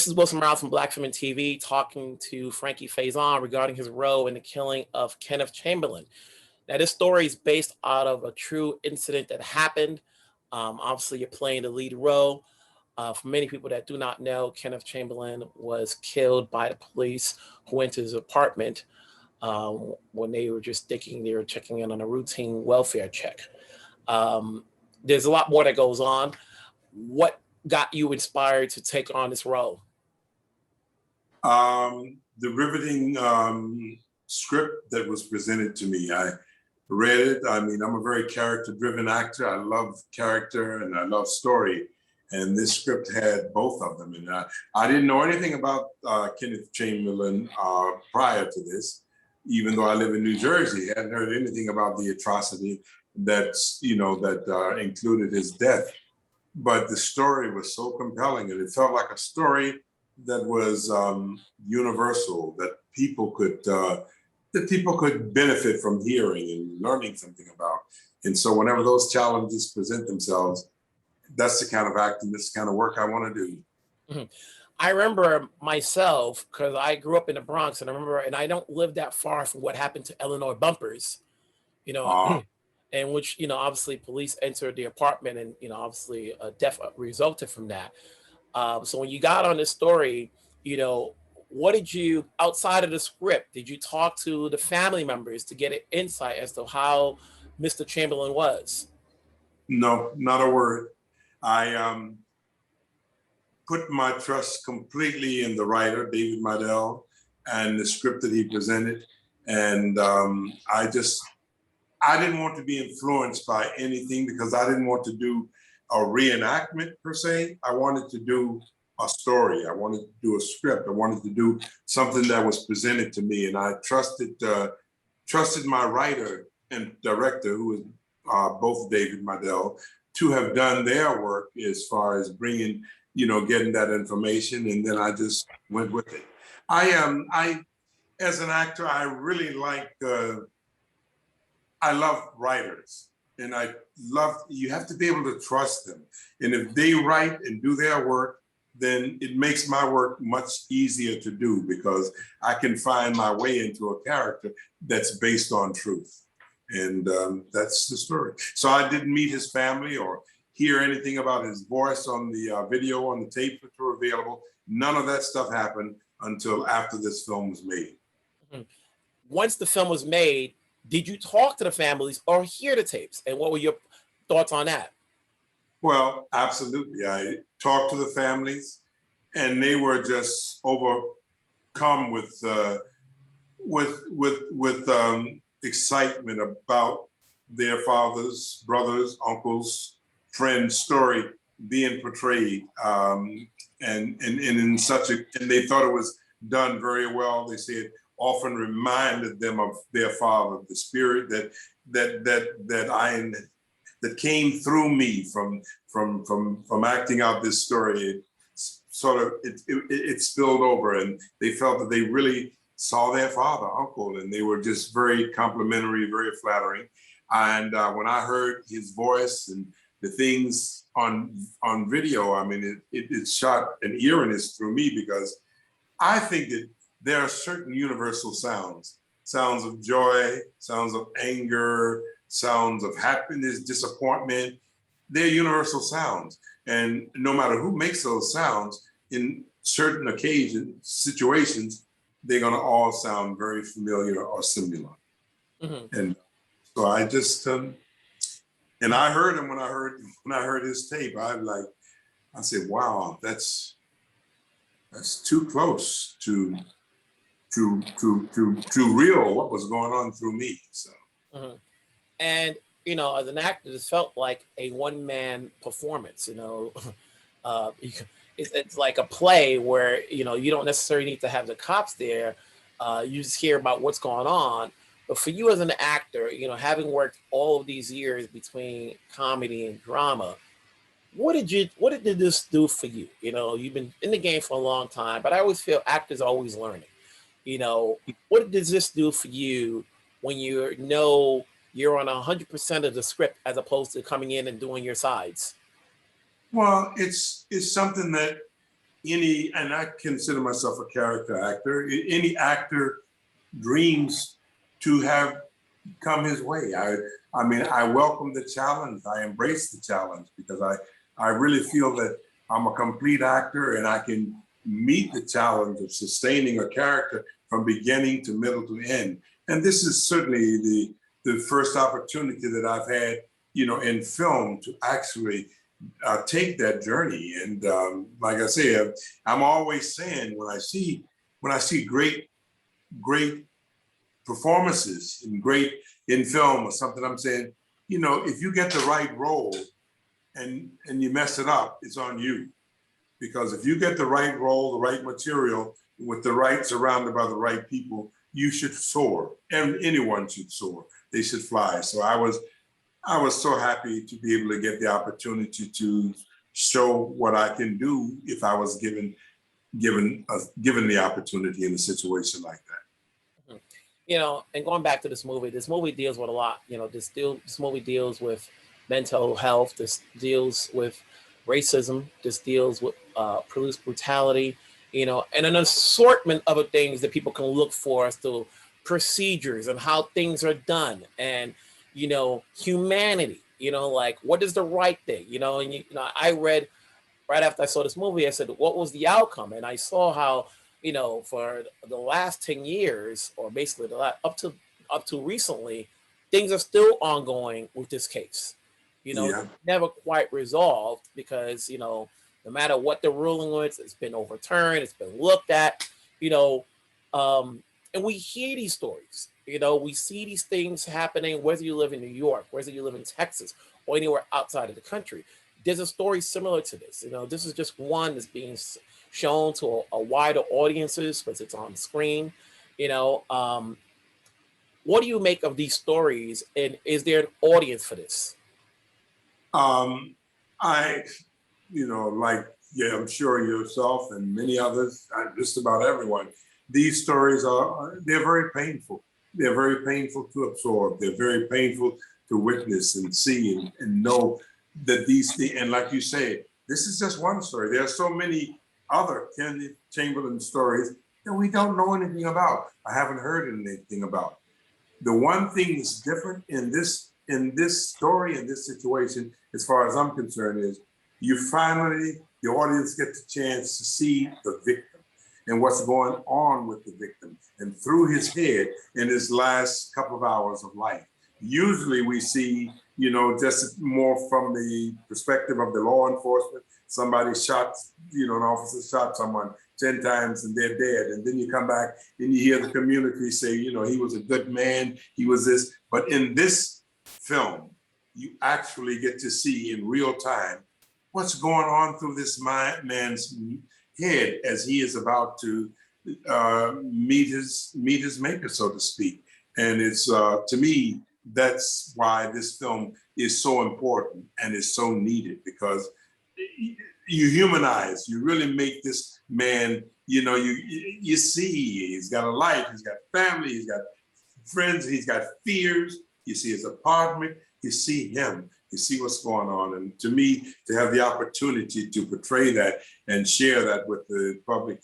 This is Wilson Morales from Black Film and TV talking to Frankie Faison regarding his role in the killing of Kenneth Chamberlain. Now, this story is based out of a true incident that happened. Obviously, you're playing the lead role. For many people that do not know, Kenneth Chamberlain was killed by the police who went to his apartment when they were just thinking they were checking in on a routine welfare check. There's a lot more that goes on. What got you inspired to take on this role? The riveting script that was presented to me. I read it. I mean, I'm a very character-driven actor. I love character and I love story. And this script had both of them. And I didn't know anything about Kenneth Chamberlain prior to this, even though I live in New Jersey. I hadn't heard anything about the atrocity that's, that included his death. But the story was so compelling, and it felt like a story that was universal, that people could benefit from hearing and learning something about. And so whenever those challenges present themselves, that's the kind of acting, this kind of work I want to do. Mm-hmm. I remember myself, because I grew up in the Bronx, and I don't live that far from what happened to Eleanor Bumpers, and which, obviously police entered the apartment and, obviously a death resulted from that. So when you got on this story, what did you, outside of the script, did you talk to the family members to get an insight as to how Mr. Chamberlain was? No, not a word. I put my trust completely in the writer, David Midell, and the script that he presented. And I didn't want to be influenced by anything because I didn't want to do a reenactment per se. I wanted to do a story. I wanted to do a script. I wanted to do something that was presented to me. And I trusted my writer and director, who is both David Midell, to have done their work as far as bringing, getting that information. And then I just went with it. As an actor, I really I love writers, and you have to be able to trust them. And if they write and do their work, then it makes my work much easier to do because I can find my way into a character that's based on truth. And that's the story. So I didn't meet his family or hear anything about his voice on the video, on the tapes which were available. None of that stuff happened until after this film was made. Mm-hmm. Once the film was made, did you talk to the families or hear the tapes? And what were your thoughts on that? Well, absolutely. I talked to the families, and they were just overcome with excitement about their fathers, brothers, uncles, friends' story being portrayed, and in such a, and they thought it was done very well. They said often reminded them of their father, the spirit that came through me from acting out this story. It spilled over, and they felt that they really saw their father, uncle, and they were just very complimentary, very flattering. And when I heard his voice and the things on video, I mean, it shot an eeriness through me because I think that there are certain universal sounds of joy, sounds of anger, sounds of happiness, disappointment. They're universal sounds. And no matter who makes those sounds, in certain occasions, situations, they're gonna all sound very familiar or similar. Mm-hmm. And so I just, and I heard him when I heard his tape, I said, wow, that's too close to real what was going on through me. So, mm-hmm. And as an actor, this felt like a one-man performance. It's like a play where you don't necessarily need to have the cops there. You just hear about what's going on. But for you as an actor, having worked all of these years between comedy and drama, what did this do for you? You've been in the game for a long time, but I always feel actors are always learning. What does this do for you when you're on 100% of the script as opposed to coming in and doing your sides? Well, it's something that and I consider myself a character actor, any actor dreams to have come his way. I mean, I welcome the challenge. I embrace the challenge because I really feel that I'm a complete actor and I can meet the challenge of sustaining a character from beginning to middle to end. And this is certainly the first opportunity that I've had, you know, in film to actually take that journey. And like I said, I'm always saying when I see great performances and great in film or something, I'm saying, you know, if you get the right role and you mess it up, it's on you. Because if you get the right role, the right material, with the right, surrounded by the right people, you should soar. And anyone should soar. They should fly. So I was so happy to be able to get the opportunity to show what I can do if I was given the opportunity in a situation like that. You know, and going back to this movie deals with a lot. You know, this movie deals with mental health. This deals with racism. This deals with police brutality. You know, and an assortment of things that people can look for as to procedures and how things are done, and you know, humanity. You know, like what is the right thing? You know, and you know, I read right after I saw this movie, I said, what was the outcome? And I saw how, you know, for the last 10 years, or basically up to recently, things are still ongoing with this case. You know, Yeah. never quite resolved because, you know, no matter what the ruling was, it's been overturned, it's been looked at, you know, and we hear these stories. You know, we see these things happening, whether you live in New York, whether you live in Texas, or anywhere outside of the country. There's a story similar to this. You know, this is just one that's being shown to a wider audiences because it's on screen. You know, what do you make of these stories, and is there an audience for this? I, you know, like, yeah, I'm sure yourself and many others, just about everyone, these stories they're very painful. They're very painful to absorb. They're very painful to witness and see and know that these things, and like you say, this is just one story. There are so many other Kenneth Chamberlain stories that we don't know anything about. I haven't heard anything about. The one thing that's different in this story, in this situation, as far as I'm concerned, is the audience gets a chance to see the victim and what's going on with the victim and through his head in his last couple of hours of life. Usually we see, you know, just more from the perspective of the law enforcement. Somebody shot, you know, an officer shot someone 10 times and they're dead. And then you come back and you hear the community say, you know, he was a good man, he was this. But in this film, you actually get to see in real time what's going on through this man's head as he is about to meet his maker, so to speak. And it's, to me, that's why this film is so important and is so needed, because you humanize, you really make this man, you know, you see he's got a life, he's got family, he's got friends, he's got fears, you see his apartment, you see him, you see what's going on. And to me, to have the opportunity to portray that and share that with the public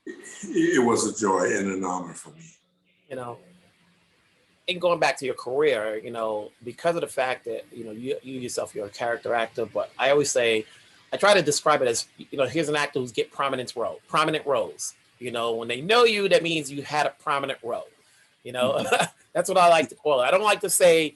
it was a joy and an honor for me. You know, and going back to your career, you know, because of the fact that, you know, you yourself, you're a character actor, but I always say, I try to describe it as, you know, here's an actor who's get prominent roles. You know, when they know you, that means you had a prominent role. You know, that's what I like to call it. I don't like to say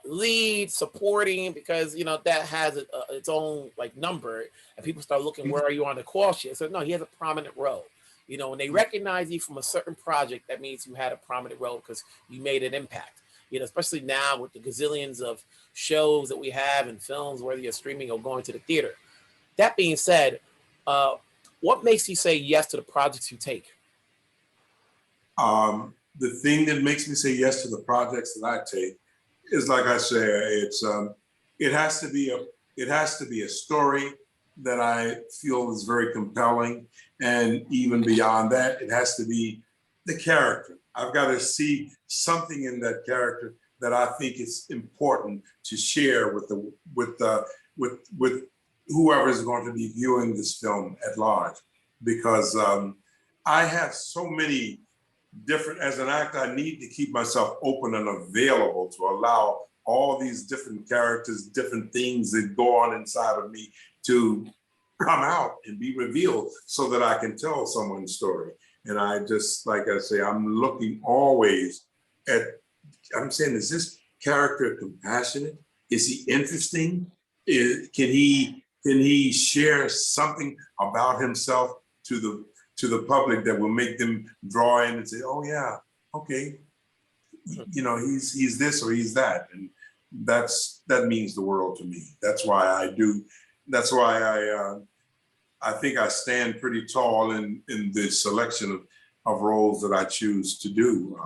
lead, supporting, because, you know, that has its own like number, and people start looking, where are you on the call sheet? So no, he has a prominent role. You know, when they recognize you from a certain project, that means you had a prominent role because you made an impact. You know, especially now with the gazillions of shows that we have and films, whether you're streaming or going to the theater. That being said, what makes you say yes to the projects you take? The thing that makes me say yes to the projects that I take is, like I say, it has to be a story that I feel is very compelling, and even beyond that, it has to be the character. I've got to see something in that character that I think is important to share with the whoever is going to be viewing this film at large, because I have so many different, as an actor, I need to keep myself open and available to allow all these different characters, different things that go on inside of me to come out and be revealed so that I can tell someone's story. And I just, like I say, I'm looking always at, I'm saying, is this character compassionate? Is he interesting? Can he share something about himself to the public that will make them draw in and say, oh yeah, okay, you know, he's this or he's that, and that means the world to me. That's why I do. That's why I think I stand pretty tall in the selection of roles that I choose to do,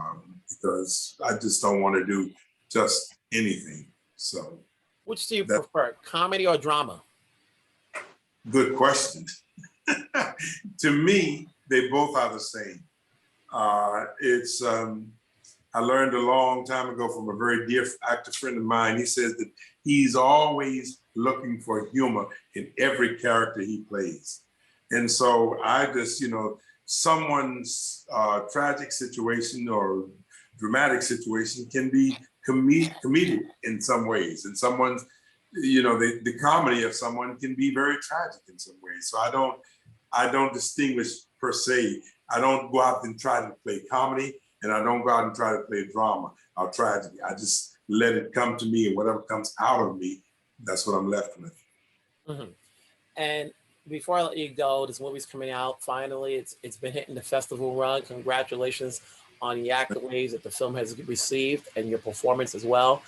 because I just don't want to do just anything. So, which do you prefer, comedy or drama? Good question. To me, they both are the same. I learned a long time ago from a very dear actor friend of mine. He says that he's always looking for humor in every character he plays. And so I just, you know, someone's tragic situation or dramatic situation can be comedic in some ways, and someone's, you know, the comedy of someone can be very tragic in some ways. So I don't distinguish per se. I don't go out and try to play comedy, and I don't go out and try to play drama or tragedy. I just let it come to me, and whatever comes out of me, that's what I'm left with. Mm-hmm. And before I let you go, this movie's coming out finally. It's been hitting the festival run. Congratulations on the accolades that the film has received and your performance as well.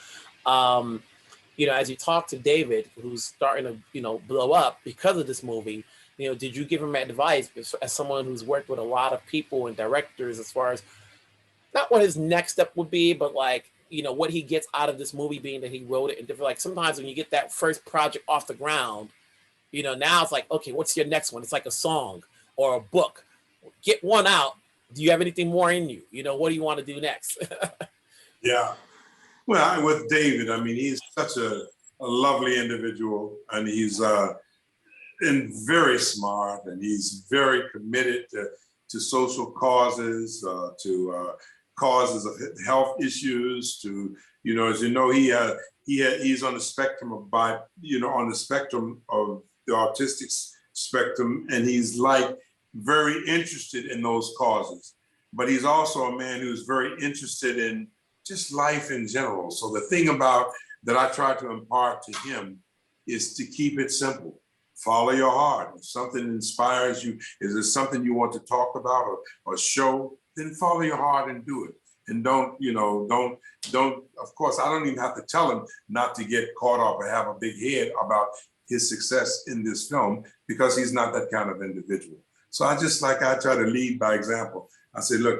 You know, as you talk to David, who's starting to, you know, blow up because of this movie, you know, did you give him advice as someone who's worked with a lot of people and directors as far as not what his next step would be, but like, you know, what he gets out of this movie, being that he wrote it and different, like sometimes when you get that first project off the ground, you know, now it's like, okay, what's your next one? It's like a song or a book. Get one out. Do you have anything more in you? You know, what do you want to do next? Yeah. Well, with David, I mean, he's such a lovely individual, and he's and very smart, and he's very committed to social causes, to causes of health issues, to, you know, as you know, he's on the spectrum of on the spectrum of the autistic spectrum, and he's like very interested in those causes. But he's also a man who's very interested in just life in general. So the thing about that I try to impart to him is to keep it simple. Follow your heart. If something inspires you, is there something you want to talk about or show, then follow your heart and do it. And don't, of course, I don't even have to tell him not to get caught up or have a big head about his success in this film, because he's not that kind of individual. So I try to lead by example. I say, look,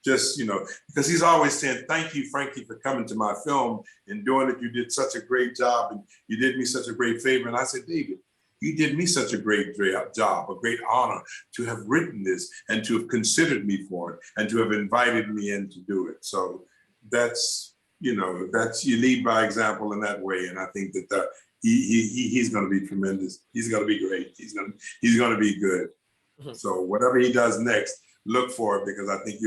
just, you know, because he's always saying, thank you, Frankie, for coming to my film and doing it. You did such a great job, and you did me such a great favor. And I said, David, you did me such a great job, a great honor to have written this and to have considered me for it and to have invited me in to do it. So that's, you know, you lead by example in that way. And I think that he's going to be tremendous. He's going to be great. He's going to be good. Mm-hmm. So whatever he does next, look for it, because I think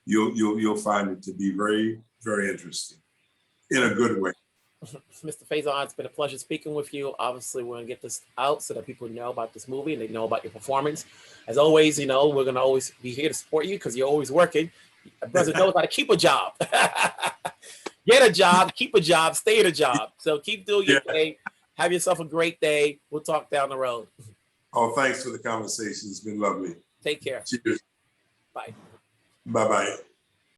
you'll find it to be very, very interesting in a good way. Mr. Faison, it's been a pleasure speaking with you. Obviously, we're going to get this out so that people know about this movie and they know about your performance. As always, you know, we're going to always be here to support you because you're always working. A brother knows how to keep a job. Get a job, keep a job, stay at a job. So keep doing your thing. Have yourself a great day. We'll talk down the road. Oh, thanks for the conversation. It's been lovely. Take care. Cheers. Bye. Bye-bye.